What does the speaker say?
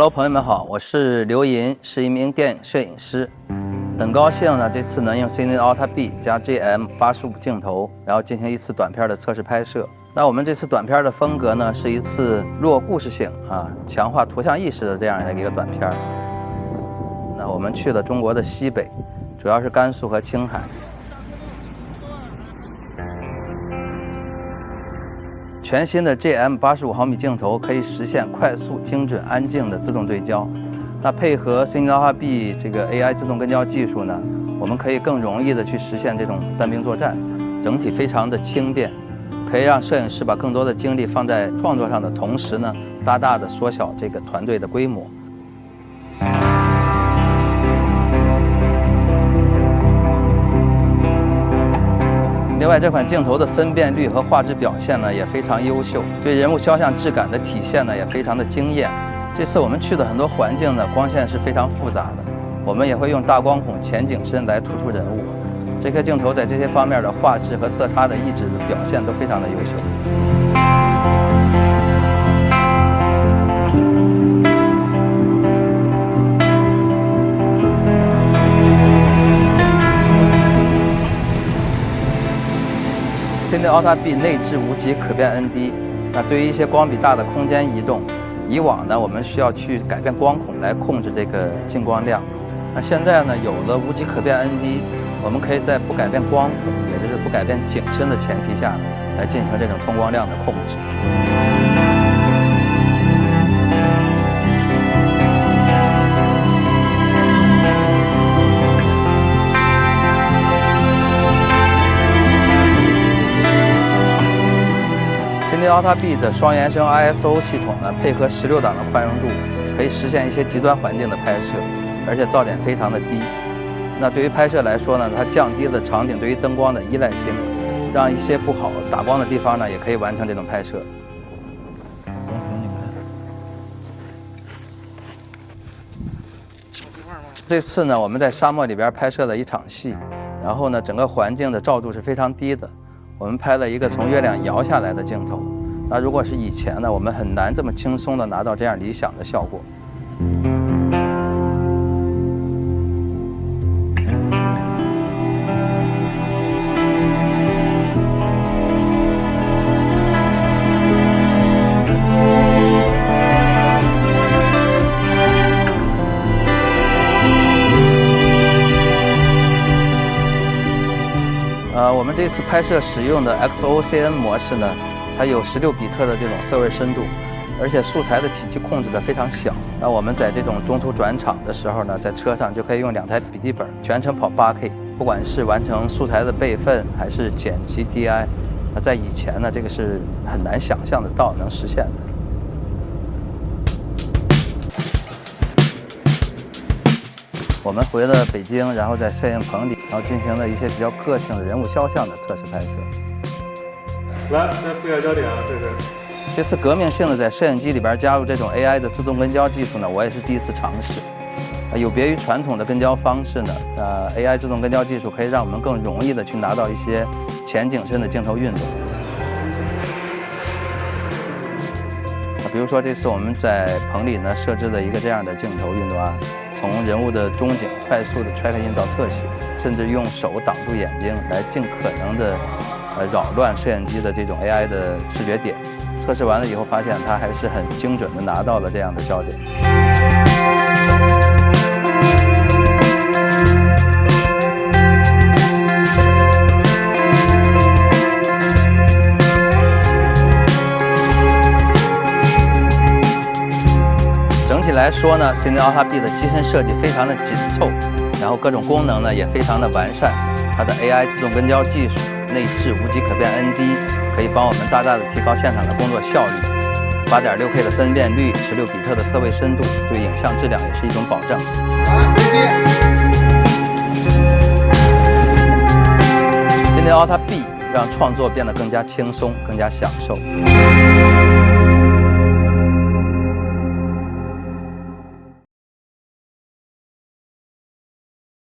Hello， 朋友们好，我是刘银，是一名电影摄影师。很高兴呢，这次能用 Cine Alta B 加 GM85镜头，然后进行一次短片的测试拍摄。那我们这次短片的风格呢，是一次弱故事性强化图像意识的这样的一个短片。那我们去了中国的西北，主要是甘肃和青海。全新的 GM85毫米镜头可以实现快速、精准、安静的自动对焦。那配合 Cine Alta B 这个 AI 自动跟焦技术呢，我们可以更容易的去实现这种单兵作战，整体非常的轻便，可以让摄影师把更多的精力放在创作上的同时呢，大大的缩小这个团队的规模。另外，这款镜头的分辨率和画质表现呢也非常优秀，对人物肖像质感的体现呢也非常的惊艳。这次我们去的很多环境呢，光线是非常复杂的，我们也会用大光孔前景深来突出人物。这颗镜头在这些方面的画质和色差的抑制的表现都非常的优秀。Cine Alta B 内置无极可变 ND， 那对于一些光比大的空间移动，以往呢我们需要去改变光孔来控制这个进光量。那现在呢有了无极可变 ND， 我们可以在不改变光孔，也就是不改变景深的前提下，来进行这种通光量的控制。Cine Alta B 的双原生 ISO 系统呢，配合16档的宽容度，可以实现一些极端环境的拍摄，而且噪点非常的低。那对于拍摄来说呢，它降低了场景对于灯光的依赖性，让一些不好打光的地方呢，也可以完成这种拍摄。这次呢，我们在沙漠里边拍摄了一场戏，然后呢，整个环境的照度是非常低的。我们拍了一个从月亮摇下来的镜头，那如果是以前呢，我们很难这么轻松的拿到这样理想的效果。我们这次拍摄使用的 XOCN 模式呢，它有16比特的这种色位深度，而且素材的体积控制得非常小。那我们在这种中途转场的时候呢，在车上就可以用2台笔记本全程跑8K， 不管是完成素材的备份还是剪辑 DI， 那在以前呢，这个是很难想象得到能实现的。我们回了北京，然后在摄影棚里，然后进行了一些比较个性的人物肖像的测试拍摄。来副业焦点啊，这次革命性的在摄影机里边加入这种 AI 的自动跟焦技术呢，我也是第一次尝试。有别于传统的跟焦方式呢，AI 自动跟焦技术可以让我们更容易的去拿到一些前景深的镜头运动。比如说这次我们在棚里呢设置了一个这样的镜头运动从人物的中景快速的 track in 到特写，甚至用手挡住眼睛来尽可能的扰乱摄影机的这种 AI 的视觉点。测试完了以后发现它还是很精准的拿到了这样的焦点。整体来说呢 ，Cine Alta B 的机身设计非常的紧凑，然后各种功能呢也非常的完善。它的 AI 自动跟焦技术、内置无极可变 ND， 可以帮我们大大的提高现场的工作效率。8.6K 的分辨率，16比特的色位深度，对影像质量也是一种保证。Cine Alta B 让创作变得更加轻松，更加享受。